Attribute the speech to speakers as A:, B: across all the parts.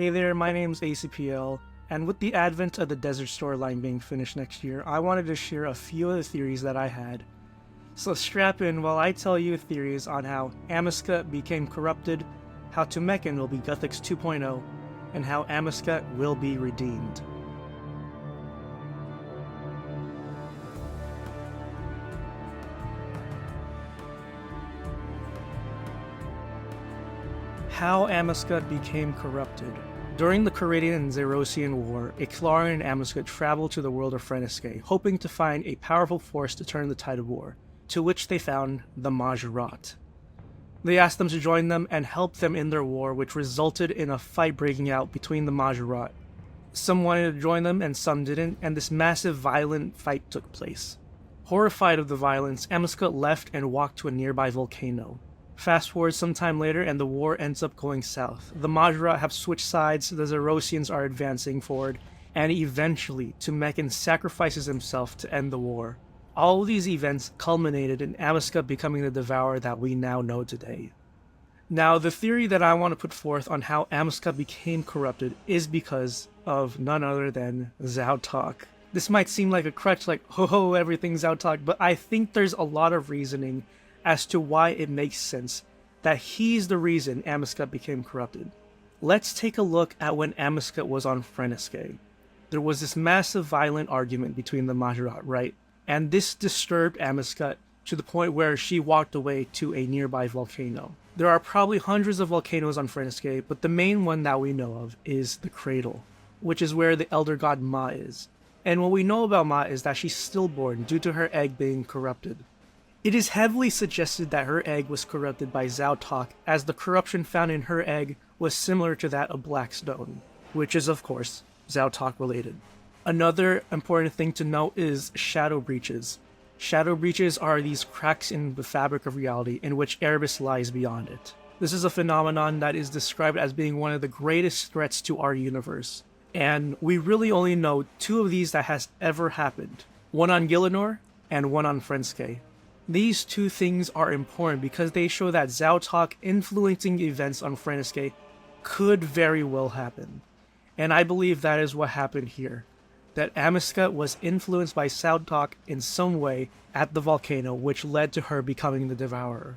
A: Hey there, my name's ACPL, and with the advent of the Desert storyline being finished next year, I wanted to share a few of the theories that I had. So strap in while I tell you theories on how Amascut became corrupted, how Tumeken will be Guthix 2.0, and how Amascut will be redeemed. How Amascut became corrupted. During the Kharidian and Zerosian War, Ixalan and Amascut traveled to the world of Runescape, hoping to find a powerful force to turn the tide of war, to which they found the Majorat. They asked them to join them and help them in their war, which resulted in a fight breaking out between the Majorat. Some wanted to join them and some didn't, and this massive violent fight took place. Horrified of the violence, Amascut left and walked to a nearby volcano. Fast forward some time later and the war ends up going south. The Majorat have switched sides, the Zerosians are advancing forward, and eventually Tumeken sacrifices himself to end the war. All of these events culminated in Amascut becoming the devourer that we now know today. Now, the theory that I want to put forth on how Amascut became corrupted is because of none other than Zautok. This might seem like a crutch, like, ho, everything's Zautok, but I think there's a lot of reasoning as to why it makes sense that he's the reason Amascut became corrupted. Let's take a look at when Amascut was on Runescape. There was this massive violent argument between the Majorat, right? And this disturbed Amascut to the point where she walked away to a nearby volcano. There are probably hundreds of volcanoes on Runescape, but the main one that we know of is the Cradle, which is where the elder god Ma is. And what we know about Ma is that she's stillborn due to her egg being corrupted. It is heavily suggested that her egg was corrupted by Zautok, as the corruption found in her egg was similar to that of Blackstone, which is of course Zautok related. Another important thing to note is shadow breaches. Shadow breaches are these cracks in the fabric of reality in which Erebus lies beyond it. This is a phenomenon that is described as being one of the greatest threats to our universe, and we really only know two of these that has ever happened. One on Gielinor and one on Runescape. These two things are important because they show that Zautok influencing events on Runescape could very well happen. And I believe that is what happened here. That Amascut was influenced by Zautok in some way at the volcano, which led to her becoming the Devourer.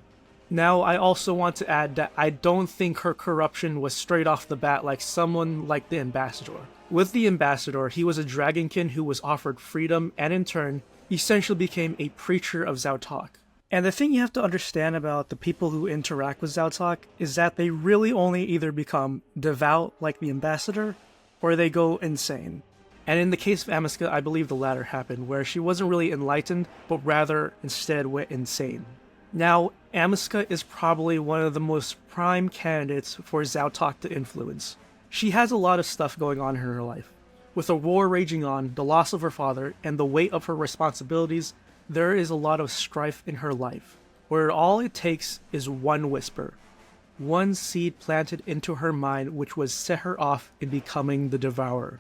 A: Now, I also want to add that I don't think her corruption was straight off the bat like someone like the Ambassador. With the Ambassador, he was a dragonkin who was offered freedom and in turn, essentially became a preacher of Zautok. And the thing you have to understand about the people who interact with Zautok is that they really only either become devout like the Ambassador, or they go insane. And in the case of Amascut, I believe the latter happened, where she wasn't really enlightened, but rather instead went insane. Now, Amascut is probably one of the most prime candidates for Zautok to influence. She has a lot of stuff going on in her life. With a war raging on, the loss of her father, and the weight of her responsibilities, there is a lot of strife in her life, where all it takes is one whisper. One seed planted into her mind which would set her off in becoming the Devourer.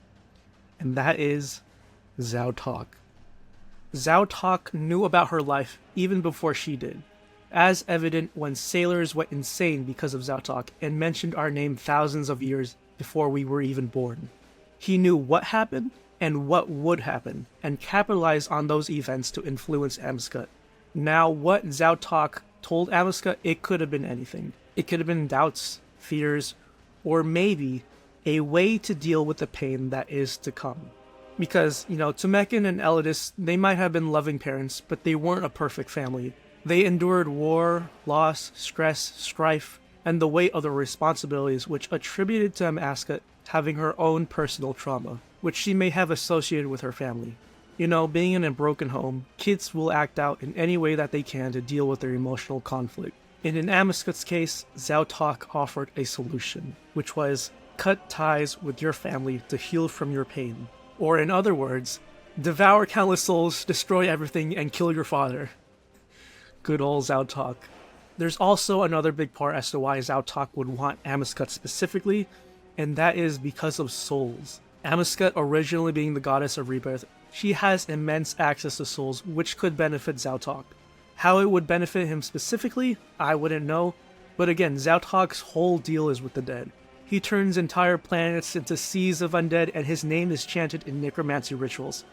A: And that is Zautok. Zautok knew about her life even before she did, as evident when sailors went insane because of Zautok and mentioned our name thousands of years before we were even born. He knew what happened and what would happen, and capitalized on those events to influence Amascut. Now, what Zautok told Amascut, it could have been anything. It could have been doubts, fears, or maybe a way to deal with the pain that is to come. Because, Tumeken and Elidis, they might have been loving parents, but they weren't a perfect family. They endured war, loss, stress, strife, and the weight of the responsibilities which attributed to Amascut having her own personal trauma, which she may have associated with her family. Being in a broken home, kids will act out in any way that they can to deal with their emotional conflict. And in Amaskut's case, Zautok offered a solution, which was cut ties with your family to heal from your pain. Or in other words, devour countless souls, destroy everything, and kill your father. Good old Zautok. There's also another big part as to why Zautok would want Amascut specifically, and that is because of souls. Amascut originally being the goddess of rebirth, she has immense access to souls which could benefit Zautok. How it would benefit him specifically, I wouldn't know, but again, Zautok's whole deal is with the dead. He turns entire planets into seas of undead, and his name is chanted in necromancy rituals.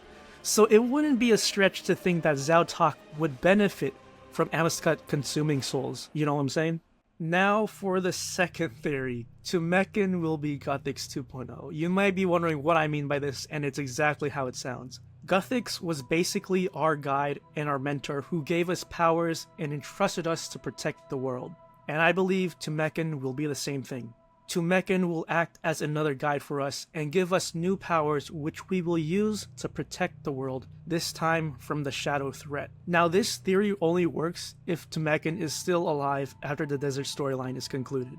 A: So it wouldn't be a stretch to think that Zautok would benefit from Amascut consuming souls, you know what I'm saying? Now for the second theory, Tumeken will be Guthix 2.0. You might be wondering what I mean by this, and it's exactly how it sounds. Guthix was basically our guide and our mentor who gave us powers and entrusted us to protect the world. And I believe Tumeken will be the same thing. Tumeken will act as another guide for us and give us new powers which we will use to protect the world, this time from the shadow threat. Now this theory only works if Tumeken is still alive after the desert storyline is concluded.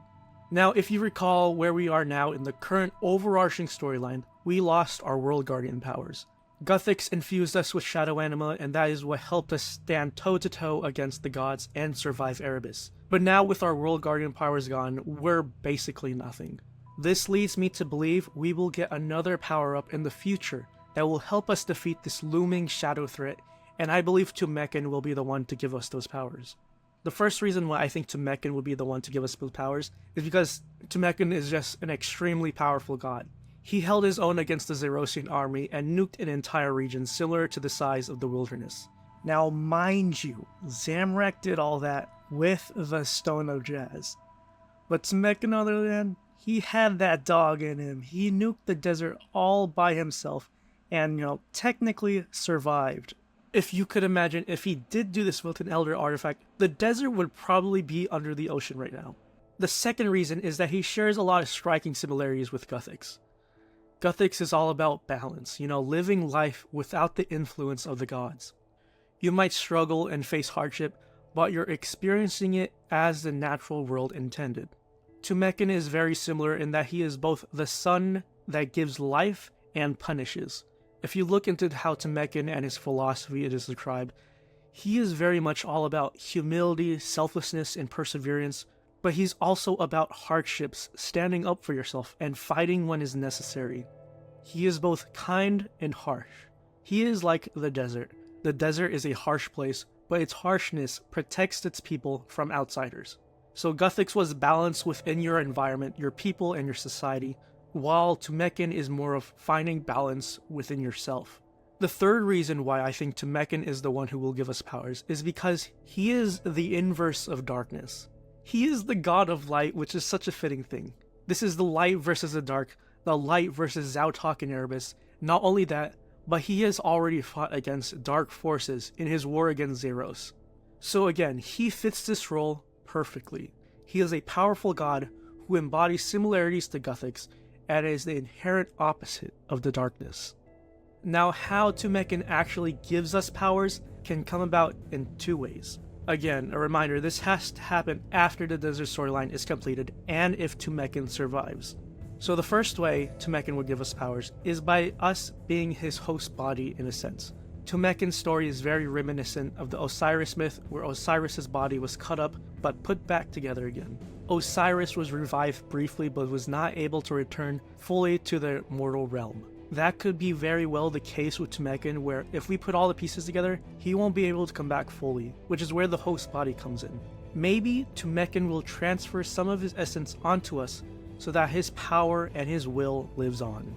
A: Now if you recall where we are now in the current overarching storyline, we lost our World Guardian powers. Guthix infused us with Shadow Anima, and that is what helped us stand toe-to-toe against the gods and survive Erebus. But now with our World Guardian powers gone, we're basically nothing. This leads me to believe we will get another power-up in the future that will help us defeat this looming shadow threat, and I believe Tumeken will be the one to give us those powers. The first reason why I think Tumeken will be the one to give us those powers is because Tumeken is just an extremely powerful god. He held his own against the Zerosian army and nuked an entire region similar to the size of the wilderness. Now mind you, Zamorak did all that with the Stone of Jazz. But Tumeken, on the other hand, he had that dog in him. He nuked the desert all by himself and, technically survived. If you could imagine, if he did do this with an Elder artifact, the desert would probably be under the ocean right now. The second reason is that he shares a lot of striking similarities with Guthix. Guthix is all about balance, living life without the influence of the gods. You might struggle and face hardship, but you're experiencing it as the natural world intended. Tumeken is very similar in that he is both the sun that gives life and punishes. If you look into how Tumeken and his philosophy it is described, he is very much all about humility, selflessness, and perseverance, but he's also about hardships, standing up for yourself, and fighting when is necessary. He is both kind and harsh. He is like the desert. The desert is a harsh place, but its harshness protects its people from outsiders. So Guthix was balanced within your environment, your people, and your society, while Tumeken is more of finding balance within yourself. The third reason why I think Tumeken is the one who will give us powers is because he is the inverse of darkness. He is the god of light, which is such a fitting thing. This is the light versus the dark, the light versus Zautok and Erebus. Not only that, but he has already fought against dark forces in his war against Zeros. So again, he fits this role perfectly. He is a powerful god who embodies similarities to Guthix and is the inherent opposite of the darkness. Now how Tumeken actually gives us powers can come about in two ways. Again, a reminder, this has to happen after the desert storyline is completed and if Tumeken survives. So the first way Tumeken would give us powers is by us being his host body in a sense. Tumeken's story is very reminiscent of the Osiris myth where Osiris's body was cut up but put back together again. Osiris was revived briefly but was not able to return fully to the mortal realm. That could be very well the case with Tumeken, where if we put all the pieces together, he won't be able to come back fully, which is where the host body comes in. Maybe Tumeken will transfer some of his essence onto us so that his power and his will lives on.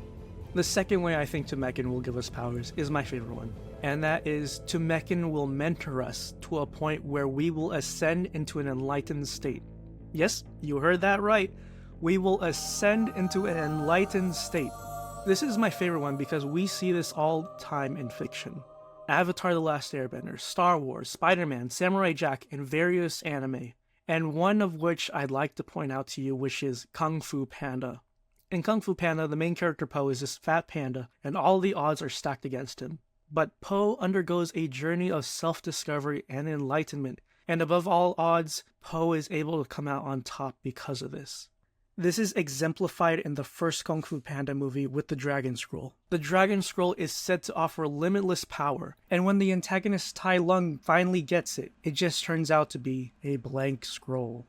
A: The second way I think Tumeken will give us powers is my favorite one, and that is Tumeken will mentor us to a point where we will ascend into an enlightened state. Yes, you heard that right. We will ascend into an enlightened state. This is my favorite one because we see this all the time in fiction. Avatar: The Last Airbender, Star Wars, Spider-Man, Samurai Jack, and various anime. And one of which I'd like to point out to you, which is Kung Fu Panda. In Kung Fu Panda, the main character Po is this fat panda, and all the odds are stacked against him. But Po undergoes a journey of self-discovery and enlightenment, and above all odds, Po is able to come out on top because of this. This is exemplified in the first Kung Fu Panda movie with the Dragon Scroll. The Dragon Scroll is said to offer limitless power, and when the antagonist Tai Lung finally gets it, it just turns out to be a blank scroll.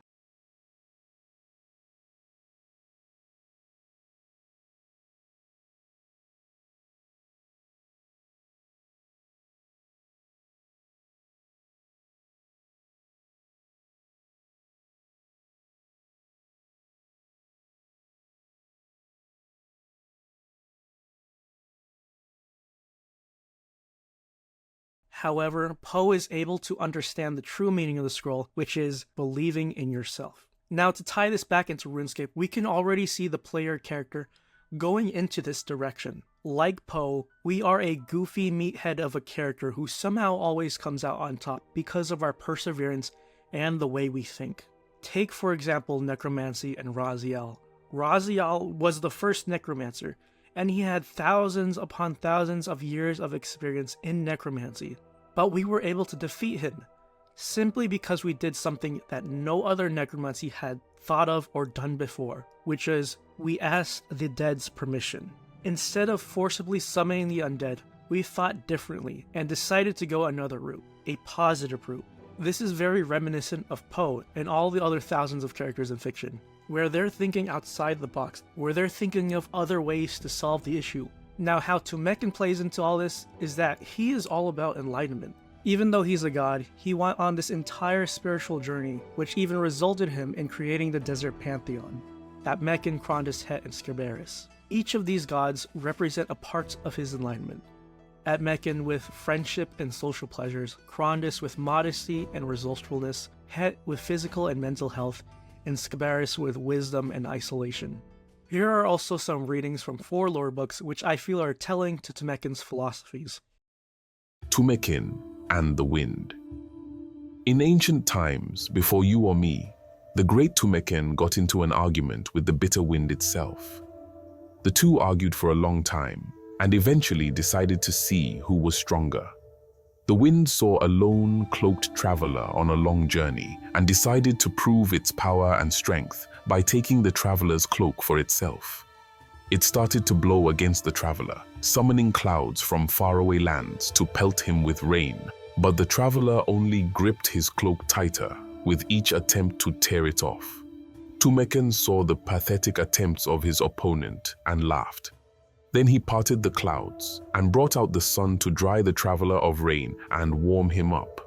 A: However, Poe is able to understand the true meaning of the scroll, which is believing in yourself. Now, to tie this back into RuneScape, we can already see the player character going into this direction. Like Poe, we are a goofy meathead of a character who somehow always comes out on top because of our perseverance and the way we think. Take, for example, Necromancy and Raziel. Raziel was the first necromancer, and he had thousands upon thousands of years of experience in necromancy. But we were able to defeat him, simply because we did something that no other necromancy had thought of or done before, which is, we asked the dead's permission. Instead of forcibly summoning the undead, we thought differently and decided to go another route, a positive route. This is very reminiscent of Poe and all the other thousands of characters in fiction, where they're thinking outside the box, where they're thinking of other ways to solve the issue. Now, how Tumeken plays into all this is that he is all about enlightenment. Even though he's a god, he went on this entire spiritual journey, which even resulted him in creating the desert pantheon, Tumeken, Krondus, Het, and Scabaris. Each of these gods represent a part of his enlightenment. Tumeken with friendship and social pleasures, Krondus with modesty and resourcefulness, Het with physical and mental health, and Scabaris with wisdom and isolation. Here are also some readings from 4 lore books which I feel are telling to Tumeken's philosophies.
B: Tumeken and the Wind. In ancient times, before you or me, the great Tumeken got into an argument with the bitter wind itself. The two argued for a long time, and eventually decided to see who was stronger. The wind saw a lone, cloaked traveler on a long journey and decided to prove its power and strength by taking the traveler's cloak for itself. It started to blow against the traveler, summoning clouds from faraway lands to pelt him with rain, but the traveler only gripped his cloak tighter with each attempt to tear it off. Tumeken saw the pathetic attempts of his opponent and laughed. Then he parted the clouds and brought out the sun to dry the traveler of rain and warm him up.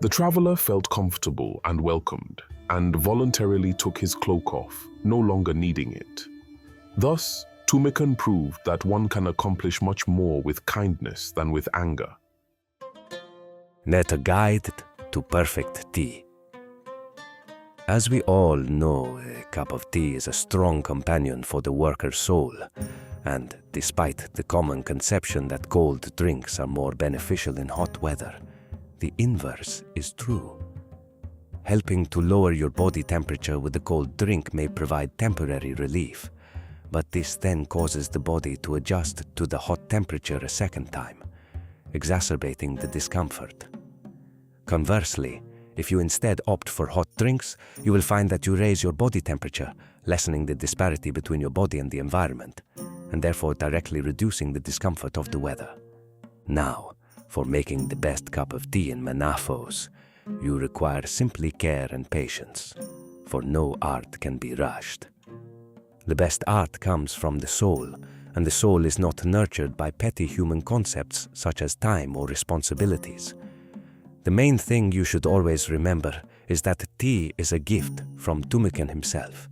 B: The traveler felt comfortable and welcomed, and voluntarily took his cloak off, no longer needing it. Thus, Tumeken proved that one can accomplish much more with kindness than with anger.
C: Net a guide to perfect tea. As we all know, a cup of tea is a strong companion for the worker's soul, and despite the common conception that cold drinks are more beneficial in hot weather, the inverse is true. Helping to lower your body temperature with a cold drink may provide temporary relief, but this then causes the body to adjust to the hot temperature a second time, exacerbating the discomfort. Conversely, if you instead opt for hot drinks, you will find that you raise your body temperature, lessening the disparity between your body and the environment, and therefore directly reducing the discomfort of the weather. Now, for making the best cup of tea in Manafos, you require simply care and patience, for no art can be rushed. The best art comes from the soul, and the soul is not nurtured by petty human concepts such as time or responsibilities. The main thing you should always remember is that tea is a gift from Tumeken himself.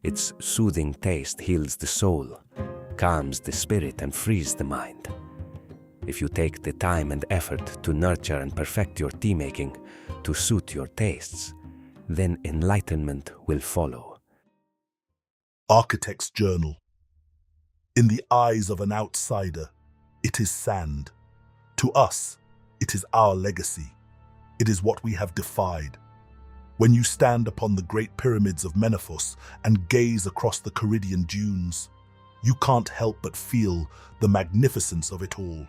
C: Its soothing taste heals the soul, calms the spirit, and frees the mind. If you take the time and effort to nurture and perfect your tea making to suit your tastes, then enlightenment will follow.
D: Architect's Journal. In the eyes of an outsider, it is sand. To us, it is our legacy. It is what we have defied. When you stand upon the great pyramids of Menepos and gaze across the Caridian dunes, you can't help but feel the magnificence of it all.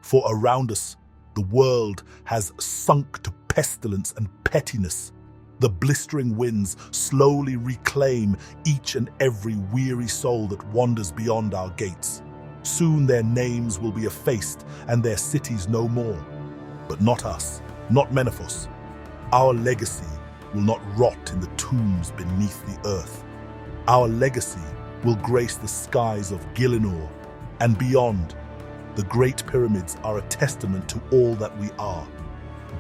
D: For around us, the world has sunk to pestilence and pettiness. The blistering winds slowly reclaim each and every weary soul that wanders beyond our gates. Soon their names will be effaced and their cities no more. But not us, not Menepos. Our legacy will not rot in the tombs beneath the earth. Our legacy will grace the skies of Gielinor and beyond. The Great Pyramids are a testament to all that we are.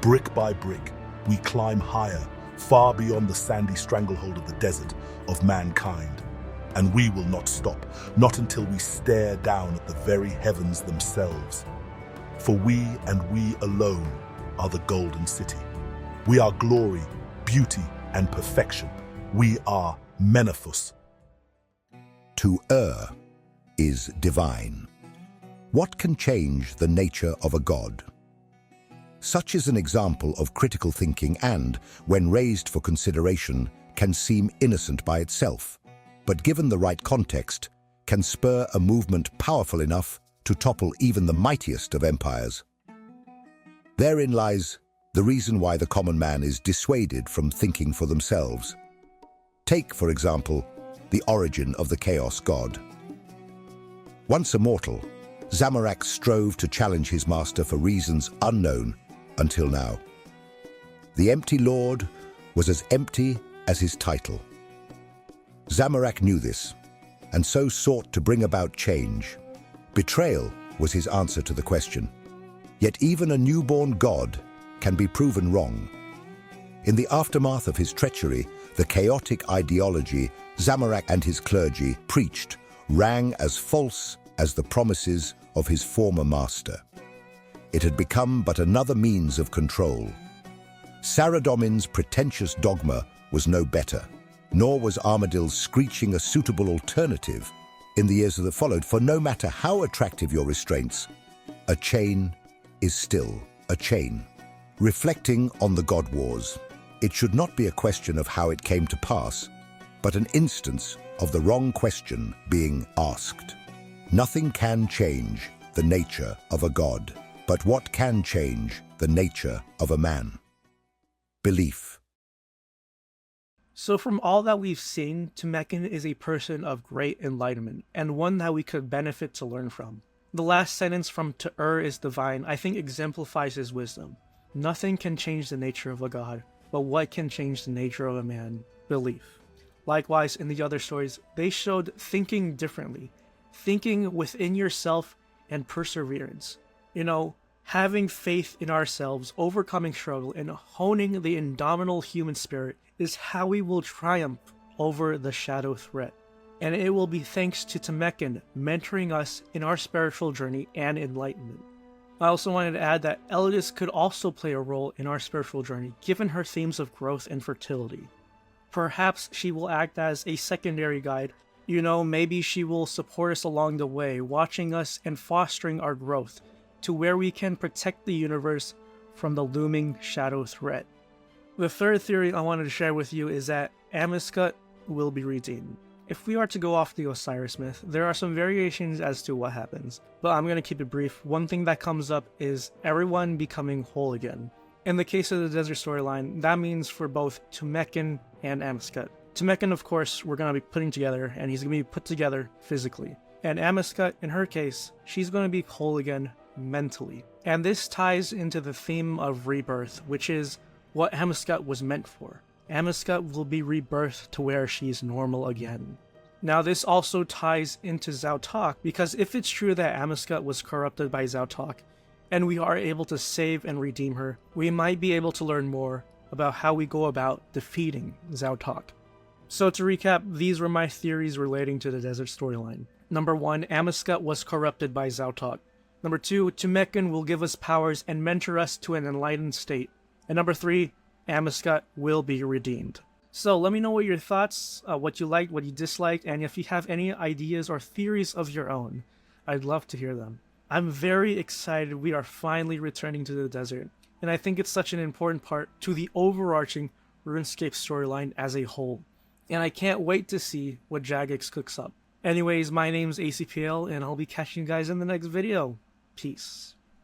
D: Brick by brick, we climb higher, far beyond the sandy stranglehold of the desert of mankind. And we will not stop, not until we stare down at the very heavens themselves. For we and we alone are the golden city. We are glory, beauty, and perfection. We are Menethus.
E: To err is divine. What can change the nature of a god? Such is an example of critical thinking and, when raised for consideration, can seem innocent by itself, but given the right context, can spur a movement powerful enough to topple even the mightiest of empires. Therein lies the reason why the common man is dissuaded from thinking for themselves. Take, for example, the origin of the Chaos God. Once a mortal, Zamorak strove to challenge his master for reasons unknown until now. The empty lord was as empty as his title. Zamorak knew this, and so sought to bring about change. Betrayal was his answer to the question. Yet even a newborn god can be proven wrong. In the aftermath of his treachery, the chaotic ideology Zamorak and his clergy preached rang as false as the promises of his former master. It had become but another means of control. Saradomin's pretentious dogma was no better, nor was Armadil's screeching a suitable alternative in the years that followed, for no matter how attractive your restraints, a chain is still a chain. Reflecting on the God Wars, it should not be a question of how it came to pass, but an instance of the wrong question being asked. Nothing can change the nature of a god, but what can change the nature of a man? Belief.
A: So from all that we've seen, Tumeken is a person of great enlightenment, and one that we could benefit to learn from. The last sentence from "To err is divine" I think exemplifies his wisdom. Nothing can change the nature of a god, but what can change the nature of a man? Belief. Likewise, in the other stories, they showed thinking differently, thinking within yourself and perseverance. Having faith in ourselves, overcoming struggle, and honing the indomitable human spirit is how we will triumph over the shadow threat. And it will be thanks to Tumeken mentoring us in our spiritual journey and enlightenment. I also wanted to add that Elidis could also play a role in our spiritual journey, given her themes of growth and fertility. Perhaps she will act as a secondary guide. Maybe she will support us along the way, watching us and fostering our growth to where we can protect the universe from the looming shadow threat. The third theory I wanted to share with you is that Amascut will be redeemed. If we are to go off the Osiris myth, there are some variations as to what happens, but I'm going to keep it brief. One thing that comes up is everyone becoming whole again. In the case of the desert storyline, that means for both Tumeken and Amascut. Tumeken, of course, we're going to be putting together, and he's going to be put together physically. And Amascut, in her case, she's going to be whole again mentally. And this ties into the theme of rebirth, which is what Amascut was meant for. Amascut will be rebirthed to where she's normal again. Now this also ties into Zautok, because if it's true that Amascut was corrupted by Zautok, and we are able to save and redeem her, we might be able to learn more about how we go about defeating Zautok. So to recap, these were my theories relating to the desert storyline. Number 1, Amascut was corrupted by Zautok. Number 2, Tumeken will give us powers and mentor us to an enlightened state. And number 3, Amascut will be redeemed. So let me know what your thoughts, what you liked, what you disliked, and if you have any ideas or theories of your own. I'd love to hear them. I'm very excited we are finally returning to the desert, and I think it's such an important part to the overarching RuneScape storyline as a whole. And I can't wait to see what Jagex cooks up. Anyways, my name's ACPL, and I'll be catching you guys in the next video. Peace.